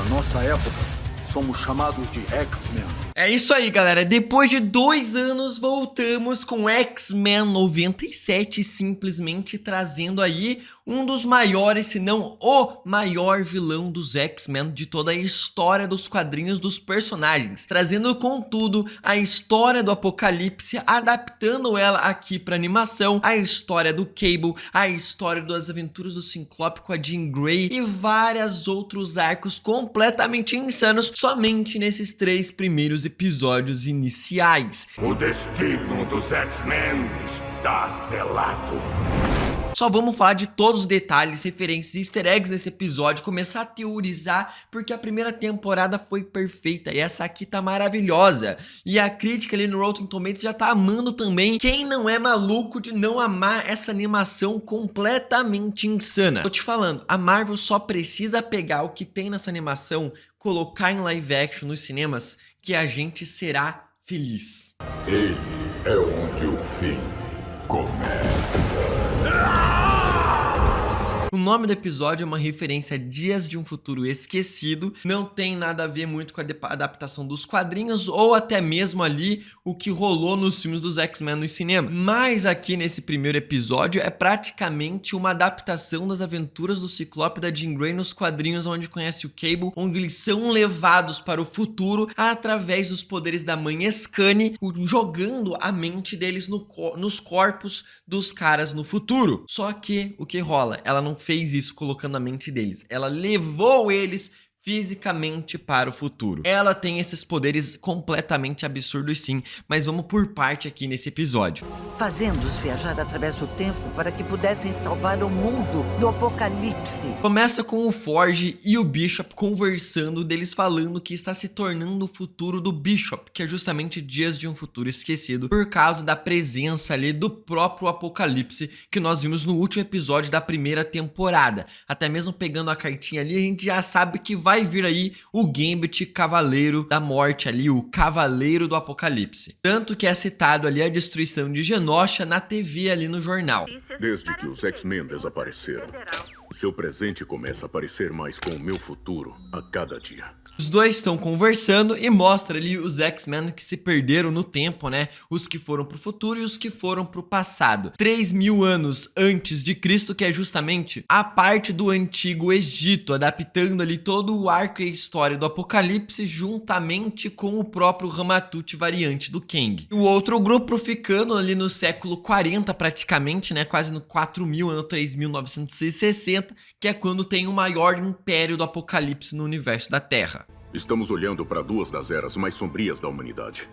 Na nossa época, somos chamados de X-Men. É isso aí, galera. Depois de 2 anos, voltamos com X-Men 97, simplesmente trazendo aí um dos maiores, se não o maior vilão dos X-Men de toda a história dos quadrinhos dos personagens. Trazendo, contudo, a história do Apocalipse, adaptando ela aqui pra animação, a história do Cable, a história das aventuras do Ciclope com a Jean Grey e vários outros arcos completamente insanos somente nesses 3 primeiros episódios iniciais. O destino dos X-Men está selado. Só vamos falar de todos os detalhes, referências e easter eggs nesse episódio, começar a teorizar, porque a primeira temporada foi perfeita e essa aqui tá maravilhosa. E a crítica ali no Rotten Tomatoes já tá amando também. Quem não é maluco de não amar essa animação completamente insana? Tô te falando, a Marvel só precisa pegar o que tem nessa animação, colocar em live action nos cinemas, que a gente será feliz. Ele é onde o fim começa. O nome do episódio é uma referência a Dias de um Futuro Esquecido, não tem nada a ver muito com a adaptação dos quadrinhos ou até mesmo ali o que rolou nos filmes dos X-Men no cinema. Mas aqui nesse primeiro episódio é praticamente uma adaptação das aventuras do Ciclope e da Jean Grey nos quadrinhos, onde conhece o Cable, onde eles são levados para o futuro através dos poderes da mãe Scane, jogando a mente deles nos corpos dos caras no futuro. Só que o que rola? Ela não fez isso colocando a mente deles, ela levou eles fisicamente para o futuro. Ela tem esses poderes completamente absurdos sim, mas vamos por parte aqui nesse episódio. Fazendo-os viajar através do tempo para que pudessem salvar o mundo do apocalipse. Começa com o Forge e o Bishop conversando, deles falando que está se tornando o futuro do Bishop, que é justamente Dias de um Futuro Esquecido, por causa da presença ali do próprio Apocalipse, que nós vimos no último episódio da primeira temporada. Até mesmo pegando a cartinha ali, a gente já sabe que vai vir aí o Gambit Cavaleiro da Morte ali, o Cavaleiro do Apocalipse. Tanto que é citado ali a destruição de Genosha na TV ali no jornal. Desde que os X-Men desapareceram, seu presente começa a parecer mais com o meu futuro a cada dia. Os dois estão conversando e mostra ali os X-Men que se perderam no tempo, né? Os que foram pro futuro e os que foram pro passado. 3.000 anos antes de Cristo, que é justamente a parte do Antigo Egito, adaptando ali todo o arco e a história do Apocalipse juntamente com o próprio Ramatut variante do Kang. O outro grupo ficando ali no século 40 praticamente, né? Quase no 4.000, ano 3.960, que é quando tem o maior império do Apocalipse no universo da Terra. Estamos olhando para 2 das eras mais sombrias da humanidade.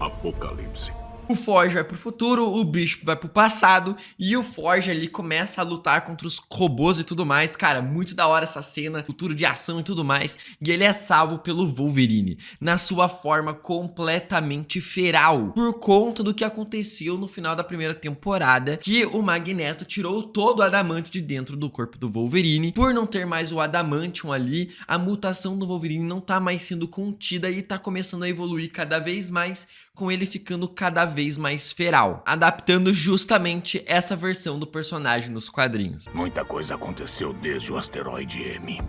Apocalipse. O Forge vai pro futuro, o Bishop vai pro passado e o Forge ali começa a lutar contra os robôs e tudo mais. Cara, muito da hora essa cena, futuro de ação e tudo mais. E ele é salvo pelo Wolverine, na sua forma completamente feral, por conta do que aconteceu no final da primeira temporada, que o Magneto tirou todo o adamante de dentro do corpo do Wolverine. Por não ter mais o adamantium ali, a mutação do Wolverine não tá mais sendo contida e tá começando a evoluir cada vez mais, com ele ficando cada vez mais feral, adaptando justamente essa versão do personagem nos quadrinhos. Muita coisa aconteceu desde o asteroide M.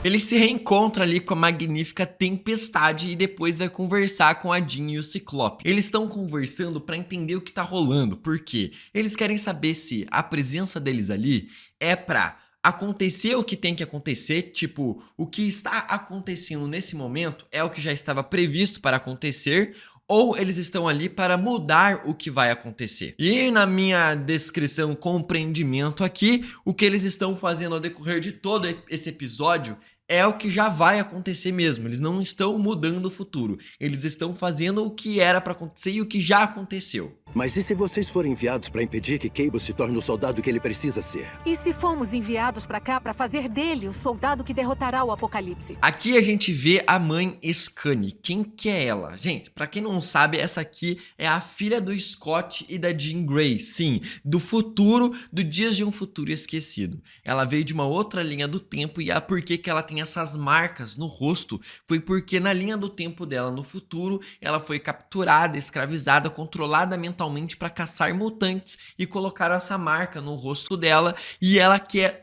Ele se reencontra ali com a magnífica Tempestade e depois vai conversar com a Jean e o Ciclope. Eles estão conversando para entender o que tá rolando, porque eles querem saber se a presença deles ali é pra acontecer o que tem que acontecer, tipo, o que está acontecendo nesse momento é o que já estava previsto para acontecer, ou eles estão ali para mudar o que vai acontecer. E na minha descrição, compreendimento aqui, o que eles estão fazendo ao decorrer de todo esse episódio é o que já vai acontecer mesmo. Eles não estão mudando o futuro. Eles estão fazendo o que era para acontecer e o que já aconteceu. Mas e se vocês forem enviados para impedir que Cable se torne o soldado que ele precisa ser? E se fomos enviados para cá para fazer dele o soldado que derrotará o Apocalipse? Aqui a gente vê a mãe Scane. Quem que é ela? Gente, pra quem não sabe, essa aqui é a filha do Scott e da Jean Grey. Sim, do futuro, do Dias de um Futuro Esquecido. Ela veio de uma outra linha do tempo e por que ela tem tem essas marcas no rosto foi porque na linha do tempo dela no futuro, ela foi capturada, escravizada, controlada mentalmente para caçar mutantes e colocaram essa marca no rosto dela e ela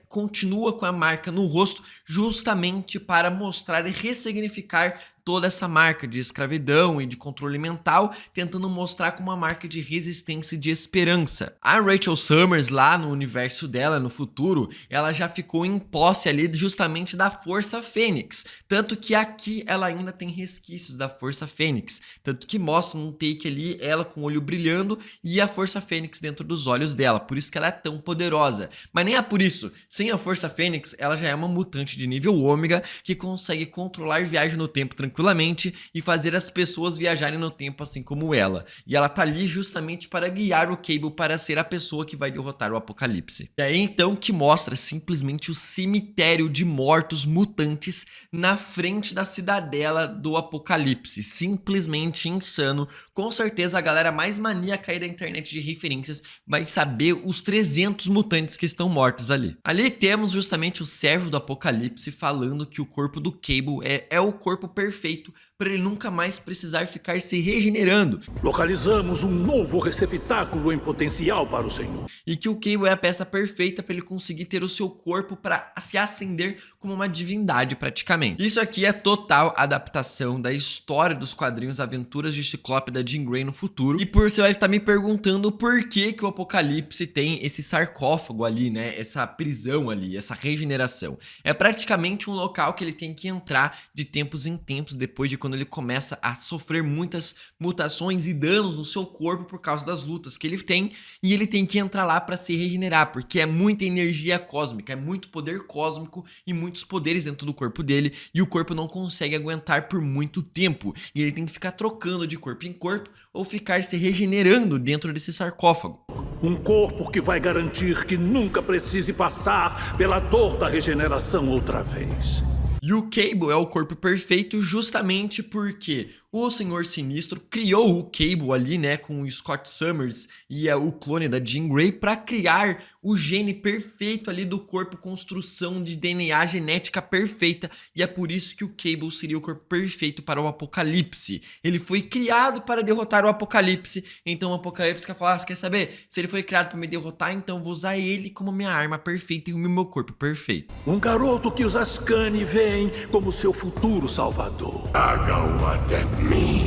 continua com a marca no rosto justamente para mostrar e ressignificar toda essa marca de escravidão e de controle mental, tentando mostrar como uma marca de resistência e de esperança. A Rachel Summers, lá no universo dela, no futuro, ela já ficou em posse ali justamente da Força Fênix, tanto que aqui ela ainda tem resquícios da Força Fênix, tanto que mostra um take ali, ela com o olho brilhando e a Força Fênix dentro dos olhos dela, por isso que ela é tão poderosa. Mas nem é por isso, sem a Força Fênix, ela já é uma mutante de nível ômega que consegue controlar viagem no tempo tranquilamente e fazer as pessoas viajarem no tempo assim como ela. E ela tá ali justamente para guiar o Cable para ser a pessoa que vai derrotar o Apocalipse. E aí então que mostra simplesmente o cemitério de mortos mutantes na frente da cidadela do Apocalipse. Simplesmente insano. Com certeza a galera mais maníaca aí da internet de referências vai saber os 300 mutantes que estão mortos ali. Ali temos justamente o servo do Apocalipse falando que o corpo do Cable é o corpo perfeito para ele nunca mais precisar ficar se regenerando. Localizamos um novo receptáculo em potencial para o Senhor. E que o Cable é a peça perfeita para ele conseguir ter o seu corpo para se ascender como uma divindade praticamente. Isso aqui é total adaptação da história dos quadrinhos Aventuras de Ciclope da Jean Grey no futuro. E você vai estar me perguntando por que o Apocalipse tem esse sarcófago ali, né? Essa prisão ali, essa regeneração. É praticamente um local que ele tem que entrar de tempos em tempos depois de quando ele começa a sofrer muitas mutações e danos no seu corpo por causa das lutas que ele tem, e ele tem que entrar lá para se regenerar, porque é muita energia cósmica, é muito poder cósmico e muitos poderes dentro do corpo dele, e o corpo não consegue aguentar por muito tempo, e ele tem que ficar trocando de corpo em corpo ou ficar se regenerando dentro desse sarcófago. Um corpo que vai garantir que nunca precise passar pela dor da regeneração outra vez. E o Cable é o corpo perfeito justamente porque o Senhor Sinistro criou o Cable ali, né, com o Scott Summers e o clone da Jean Grey para criar o gene perfeito ali do corpo, construção de DNA genética perfeita, e é por isso que o Cable seria o corpo perfeito para o Apocalipse. Ele foi criado para derrotar o Apocalipse, então o Apocalipse quer falar, quer saber? Se ele foi criado para me derrotar, então vou usar ele como minha arma perfeita e o meu corpo perfeito. Um garoto que os Ascani veem como seu futuro salvador. Tragam até mim.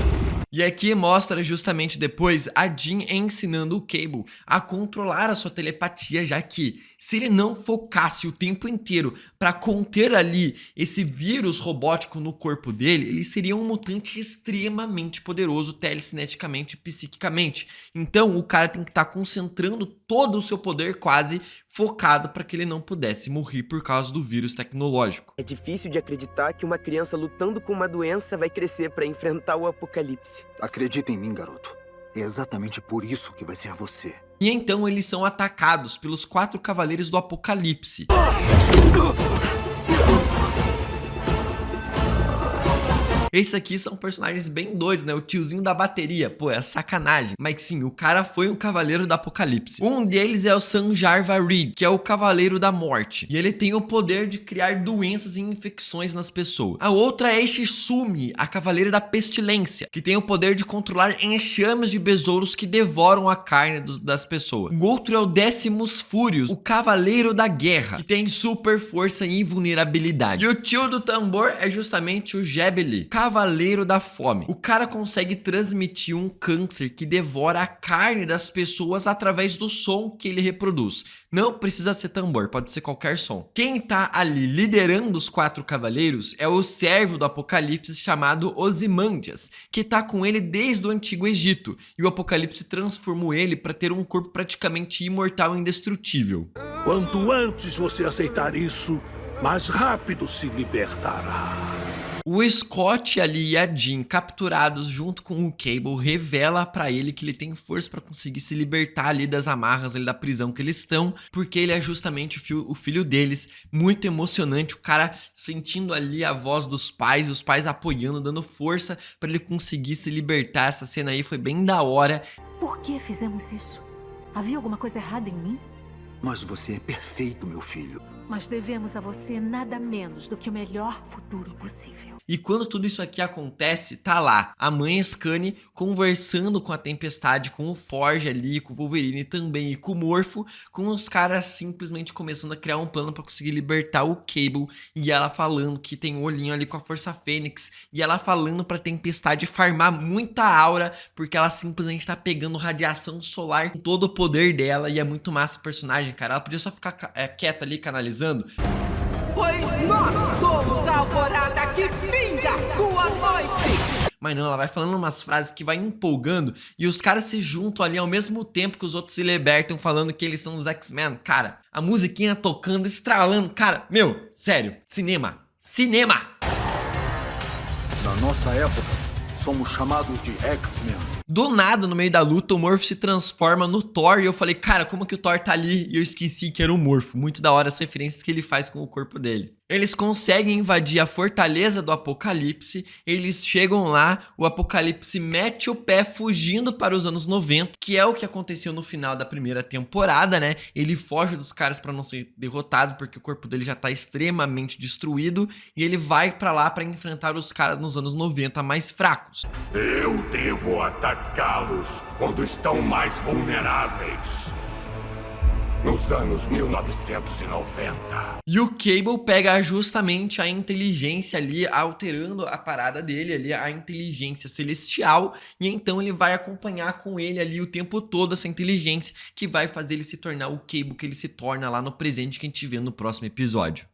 E aqui mostra justamente depois a Jean ensinando o Cable a controlar a sua telepatia, já que se ele não focasse o tempo inteiro para conter ali esse vírus robótico no corpo dele, ele seria um mutante extremamente poderoso telecineticamente e psiquicamente. Então o cara tem que estar concentrando todo o seu poder quase focado para que ele não pudesse morrer por causa do vírus tecnológico. É difícil de acreditar que uma criança lutando com uma doença vai crescer para enfrentar o apocalipse. Acredita em mim, garoto. É exatamente por isso que vai ser você. E então eles são atacados pelos 4 cavaleiros do Apocalipse. Esses aqui são personagens bem doidos, né? O tiozinho da bateria, pô, é sacanagem. Mas sim, o cara foi um cavaleiro do Apocalipse. Um deles é o Sanjarva Reed, que é o cavaleiro da morte. E ele tem o poder de criar doenças e infecções nas pessoas. A outra é Shizumi, a cavaleira da pestilência, que tem o poder de controlar enxames de besouros que devoram a carne das pessoas. O outro é o Decimus Furious, o cavaleiro da guerra, que tem super força e invulnerabilidade. E o tio do tambor é justamente o Gebeli, cavaleiro da fome. O cara consegue transmitir um câncer que devora a carne das pessoas através do som que ele reproduz. Não precisa ser tambor, pode ser qualquer som. Quem tá ali liderando os 4 cavaleiros é o servo do Apocalipse chamado Ozymandias, que tá com ele desde o Antigo Egito. E o Apocalipse transformou ele para ter um corpo praticamente imortal e indestrutível. Quanto antes você aceitar isso, mais rápido se libertará. O Scott ali e a Jean, capturados junto com o Cable, revela pra ele que ele tem força pra conseguir se libertar ali das amarras ali da prisão que eles estão, porque ele é justamente o filho deles. Muito emocionante, o cara sentindo ali a voz dos pais, os pais apoiando, dando força pra ele conseguir se libertar. Essa cena aí foi bem da hora. Por que fizemos isso? Havia alguma coisa errada em mim? Mas você é perfeito, meu filho. Mas devemos a você nada menos do que o melhor futuro possível. E quando tudo isso aqui acontece, tá lá a mãe Scane conversando com a Tempestade, com o Forge ali, com o Wolverine também e com o Morpho, com os caras simplesmente começando a criar um plano pra conseguir libertar o Cable, e ela falando que tem um olhinho ali com a Força Fênix, e ela falando pra Tempestade farmar muita aura, porque ela simplesmente tá pegando radiação solar com todo o poder dela, e é muito massa o personagem, cara. Ela podia só ficar quieta ali, canalizando. Pois nós somos a alvorada que finga a sua noite! Mas não, ela vai falando umas frases que vai empolgando e os caras se juntam ali ao mesmo tempo que os outros se libertam falando que eles são os X-Men. Cara, a musiquinha tocando, estralando. Cara, meu, sério, cinema. Cinema! Na nossa época, somos chamados de X-Men. Do nada, no meio da luta, o Morpho se transforma no Thor e eu falei, cara, como que o Thor tá ali? E eu esqueci que era o Morpho. Muito da hora as referências que ele faz com o corpo dele. Eles conseguem invadir a fortaleza do Apocalipse, eles chegam lá, o Apocalipse mete o pé fugindo para os anos 90, que é o que aconteceu no final da primeira temporada, né? Ele foge dos caras para não ser derrotado, porque o corpo dele já tá extremamente destruído, e ele vai para lá para enfrentar os caras nos anos 90 mais fracos. Eu devo atacá-los quando estão mais vulneráveis. Nos anos 1990. E o Cable pega justamente a inteligência ali, alterando a parada dele ali, a inteligência celestial, e então ele vai acompanhar com ele ali o tempo todo essa inteligência que vai fazer ele se tornar o Cable que ele se torna lá no presente, que a gente vê no próximo episódio.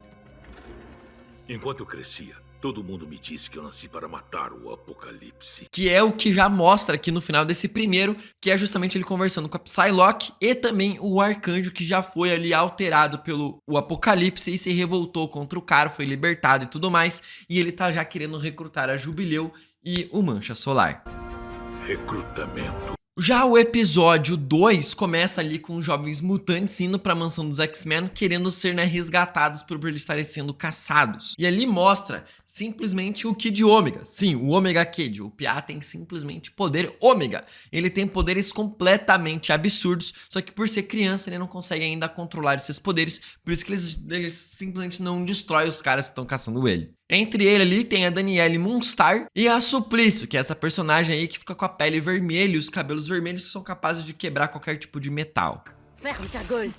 Enquanto eu crescia, todo mundo me disse que eu nasci para matar o Apocalipse. Que é o que já mostra aqui no final desse primeiro, que é justamente ele conversando com a Psylocke e também o Arcanjo, que já foi ali alterado pelo Apocalipse e se revoltou contra o cara, foi libertado e tudo mais, e ele tá já querendo recrutar a Jubileu e o Mancha Solar. Recrutamento. Já o episódio 2 começa ali com os jovens mutantes indo pra mansão dos X-Men, querendo ser, né, resgatados por eles estarem sendo caçados. E ali mostra simplesmente o Kid Ômega. Sim, o Omega Kid. O Piá tem simplesmente poder Ômega. Ele tem poderes completamente absurdos, só que por ser criança ele não consegue ainda controlar esses poderes, por isso que eles simplesmente não destroem os caras que estão caçando ele. Entre ele ali tem a Danielle Moonstar e a Suplício, que é essa personagem aí que fica com a pele vermelha e os cabelos vermelhos que são capazes de quebrar qualquer tipo de metal. Ferme-te, Gull,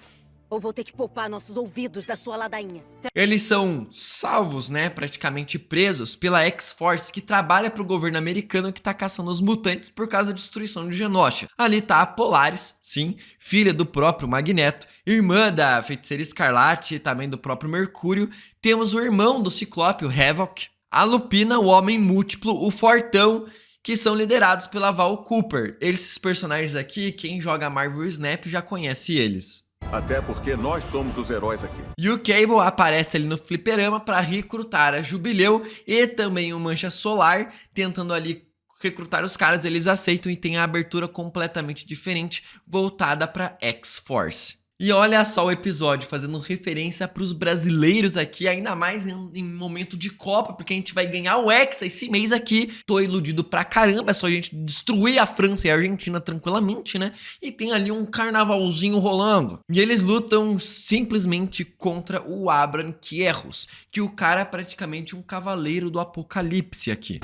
ou vou ter que poupar nossos ouvidos da sua ladainha. Eles são salvos, né, praticamente presos pela X-Force, que trabalha para o governo americano que tá caçando os mutantes por causa da destruição de Genosha. Ali tá a Polaris, sim, filha do próprio Magneto, irmã da Feiticeira Escarlate e também do próprio Mercúrio. Temos o irmão do Ciclope, o Havoc, a Lupina, o Homem Múltiplo, o Fortão, que são liderados pela Val Cooper. Esses personagens aqui, quem joga Marvel Snap já conhece eles. Até porque nós somos os heróis aqui. E o Cable aparece ali no fliperama para recrutar a Jubileu e também o Mancha Solar, tentando ali recrutar os caras. Eles aceitam e tem a abertura completamente diferente, voltada para X-Force. E olha só o episódio fazendo referência para os brasileiros aqui, ainda mais em momento de Copa, porque a gente vai ganhar o Hexa esse mês aqui. Tô iludido pra caramba, é só a gente destruir a França e a Argentina tranquilamente, né? E tem ali um carnavalzinho rolando. E eles lutam simplesmente contra o Abram Quierros, que o cara é praticamente um cavaleiro do Apocalipse aqui.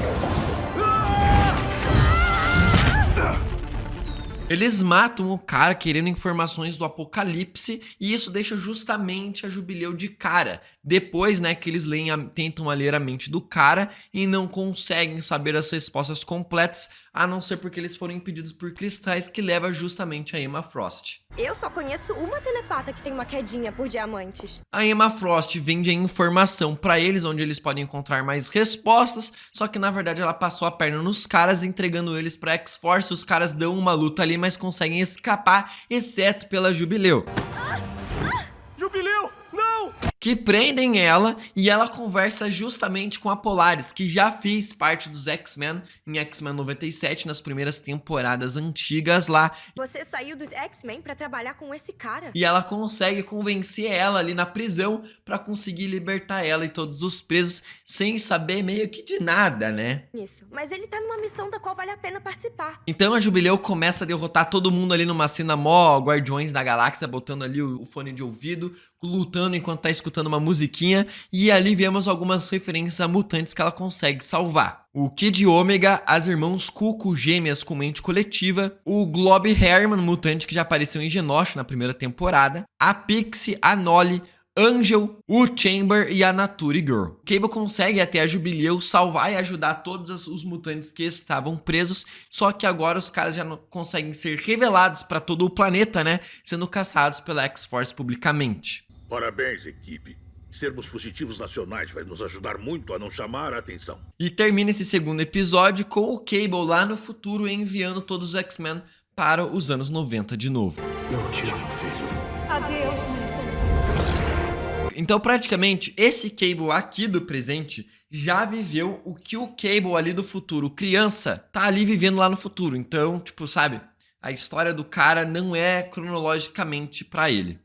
Eles matam o cara querendo informações do Apocalipse e isso deixa justamente a Jubileu de cara. Depois, né, que eles tentam ler a mente do cara e não conseguem saber as respostas completas, a não ser porque eles foram impedidos por cristais, que leva justamente a Emma Frost. Eu só conheço uma telepata que tem uma quedinha por diamantes. A Emma Frost vende a informação pra eles, onde eles podem encontrar mais respostas, só que na verdade ela passou a perna nos caras, entregando eles pra X-Force. Os caras dão uma luta ali, mas conseguem escapar, exceto pela Jubileu. Jubileu, não! que prendem ela e ela conversa justamente com a Polaris, que já fez parte dos X-Men em X-Men 97, nas primeiras temporadas antigas lá. Você saiu dos X-Men pra trabalhar com esse cara? E ela consegue convencer ela ali na prisão pra conseguir libertar ela e todos os presos sem saber meio que de nada, né? Isso. Mas ele tá numa missão da qual vale a pena participar. Então a Jubileu começa a derrotar todo mundo ali numa cena mó Guardiões da Galáxia, botando ali o fone de ouvido, lutando enquanto tá escutando uma musiquinha, e ali vemos algumas referências a mutantes que ela consegue salvar. O Kid Ômega, as irmãs Cuco, gêmeas com mente coletiva, o Glob Herman, mutante que já apareceu em Genosha na primeira temporada, a Pixie, a Nolly, Angel, o Chamber e a Nature Girl. Cable consegue até a Jubileu salvar e ajudar todos os mutantes que estavam presos, só que agora os caras já não conseguem ser revelados para todo o planeta, né? Sendo caçados pela X-Force publicamente. Parabéns, equipe. Sermos fugitivos nacionais vai nos ajudar muito a não chamar a atenção. E termina esse segundo episódio com o Cable lá no futuro enviando todos os X-Men para os anos 90 de novo. Eu te amo, filho. Adeus, Milton. Então, praticamente, esse Cable aqui do presente já viveu o que o Cable ali do futuro, criança, tá ali vivendo lá no futuro. Então, tipo, sabe? A história do cara não é cronologicamente pra ele.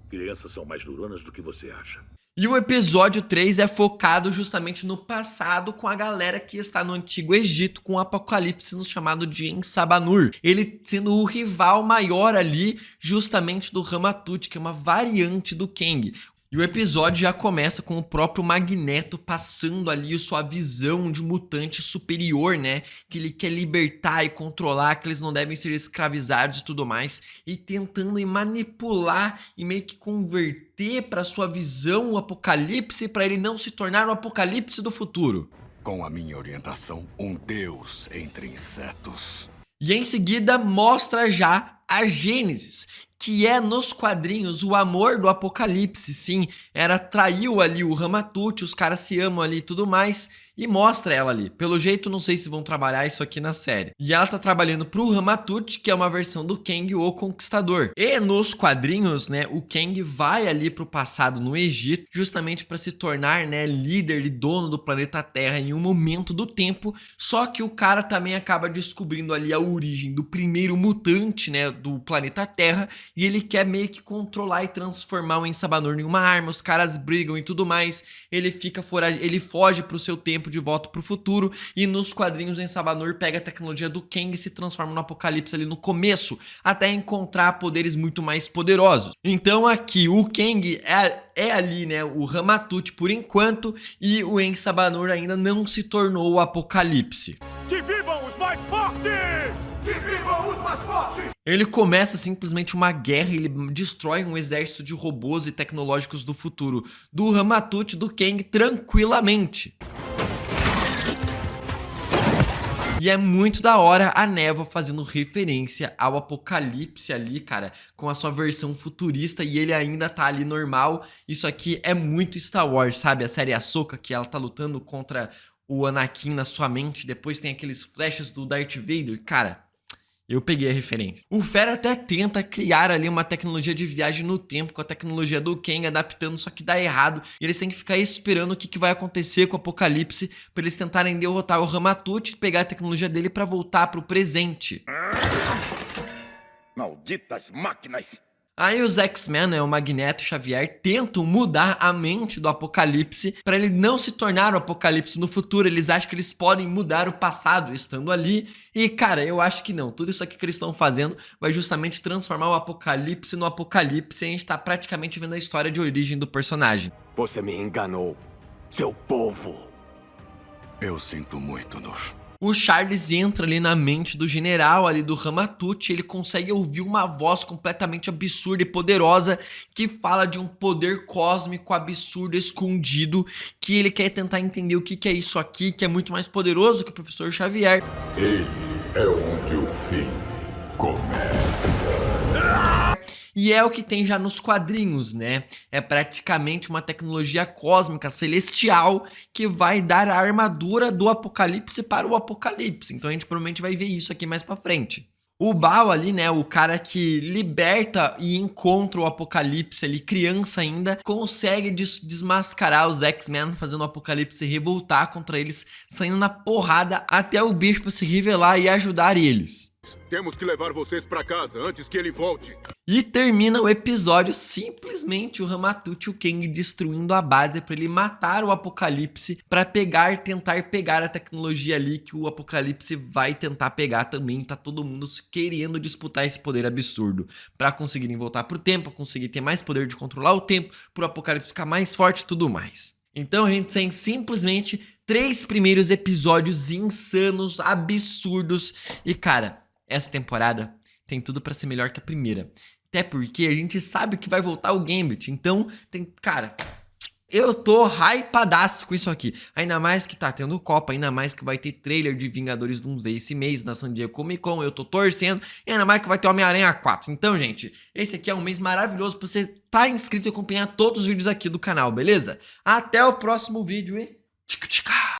Crianças são mais duronas do que você acha. E o episódio 3 é focado justamente no passado, com a galera que está no Antigo Egito, com o Apocalipse no chamado de Ensabanur. Ele sendo o rival maior ali, justamente do Ramatut, que é uma variante do Kang. E o episódio já começa com o próprio Magneto passando ali sua visão de mutante superior, né? Que ele quer libertar e controlar, que eles não devem ser escravizados e tudo mais. E tentando manipular e meio que converter para sua visão o Apocalipse, para ele não se tornar o Apocalipse do futuro. Com a minha orientação, um deus entre insetos. E em seguida mostra já a Gênesis, que é nos quadrinhos o amor do Apocalipse, sim, traiu ali o Ramatut, os caras se amam ali e tudo mais, e mostra ela ali. Pelo jeito, não sei se vão trabalhar isso aqui na série. E ela tá trabalhando pro Ramatut, que é uma versão do Kang, o Conquistador. E nos quadrinhos, né, o Kang vai ali pro passado no Egito, justamente para se tornar, né, líder e dono do planeta Terra em um momento do tempo, só que o cara também acaba descobrindo ali a origem do primeiro mutante, né, do planeta Terra, e ele quer meio que controlar e transformar o Ensabanur em uma arma. Os caras brigam e tudo mais, ele foge pro seu tempo de volta pro futuro, e nos quadrinhos o Ensabanur pega a tecnologia do Kang e se transforma no Apocalipse ali no começo, até encontrar poderes muito mais poderosos. Então aqui o Kang é ali, né, o Ramatut por enquanto, e o Ensabanur ainda não se tornou o Apocalipse. Que vivam os mais fortes! Que vivam os mais fortes! Ele começa simplesmente uma guerra, ele destrói um exército de robôs e tecnológicos do futuro do Ramatut, do Kang, tranquilamente. E é muito da hora a Névoa fazendo referência ao Apocalipse ali, cara, com a sua versão futurista, e ele ainda tá ali normal. Isso aqui é muito Star Wars, sabe? A série Ahsoka, que ela tá lutando contra o Anakin na sua mente, depois tem aqueles flashes do Darth Vader, cara. Eu peguei a referência. O Fera até tenta criar ali uma tecnologia de viagem no tempo com a tecnologia do Kang, adaptando, só que dá errado. E eles têm que ficar esperando o que vai acontecer com o Apocalipse para eles tentarem derrotar o Ramatut e pegar a tecnologia dele para voltar pro presente. Malditas máquinas! Aí os X-Men, né, o Magneto e o Xavier, tentam mudar a mente do Apocalipse para ele não se tornar o Apocalipse no futuro. Eles acham que eles podem mudar o passado estando ali. E, cara, eu acho que não. Tudo isso aqui que eles estão fazendo vai justamente transformar o Apocalipse no Apocalipse. E a gente tá praticamente vendo a história de origem do personagem. Você me enganou, seu povo. Eu sinto muito, Nos. O Charles entra ali na mente do general ali do Ramatut, ele consegue ouvir uma voz completamente absurda e poderosa que fala de um poder cósmico absurdo escondido, que ele quer tentar entender o que é isso aqui, que é muito mais poderoso que o professor Xavier. Ele é onde o fim começa. E é o que tem já nos quadrinhos, né? É praticamente uma tecnologia cósmica celestial que vai dar a armadura do Apocalipse para o Apocalipse. Então a gente provavelmente vai ver isso aqui mais pra frente. O Bao ali, né, o cara que liberta e encontra o Apocalipse ali, criança ainda, consegue desmascarar os X-Men, fazendo o Apocalipse revoltar contra eles, saindo na porrada até o Bispo se revelar e ajudar eles. Temos que levar vocês pra casa antes que ele volte. E termina o episódio simplesmente o Ramatut e o Kang destruindo a base para ele matar o Apocalipse, para tentar pegar a tecnologia ali que o Apocalipse vai tentar pegar também. Tá todo mundo querendo disputar esse poder absurdo para conseguirem voltar pro tempo, conseguir ter mais poder de controlar o tempo, pro Apocalipse ficar mais forte e tudo mais. Então a gente tem simplesmente 3 primeiros episódios insanos, absurdos e cara, essa temporada tem tudo pra ser melhor que a primeira. Até porque a gente sabe que vai voltar o Gambit. Então, cara, eu tô hypadaço com isso aqui. Ainda mais que tá tendo Copa, ainda mais que vai ter trailer de Vingadores Doomsday esse mês na San Diego Comic Con. Eu tô torcendo. E ainda mais que vai ter Homem-Aranha 4. Então, gente, esse aqui é um mês maravilhoso pra você tá inscrito e acompanhar todos os vídeos aqui do canal, beleza? Até o próximo vídeo e... tchica, tchica.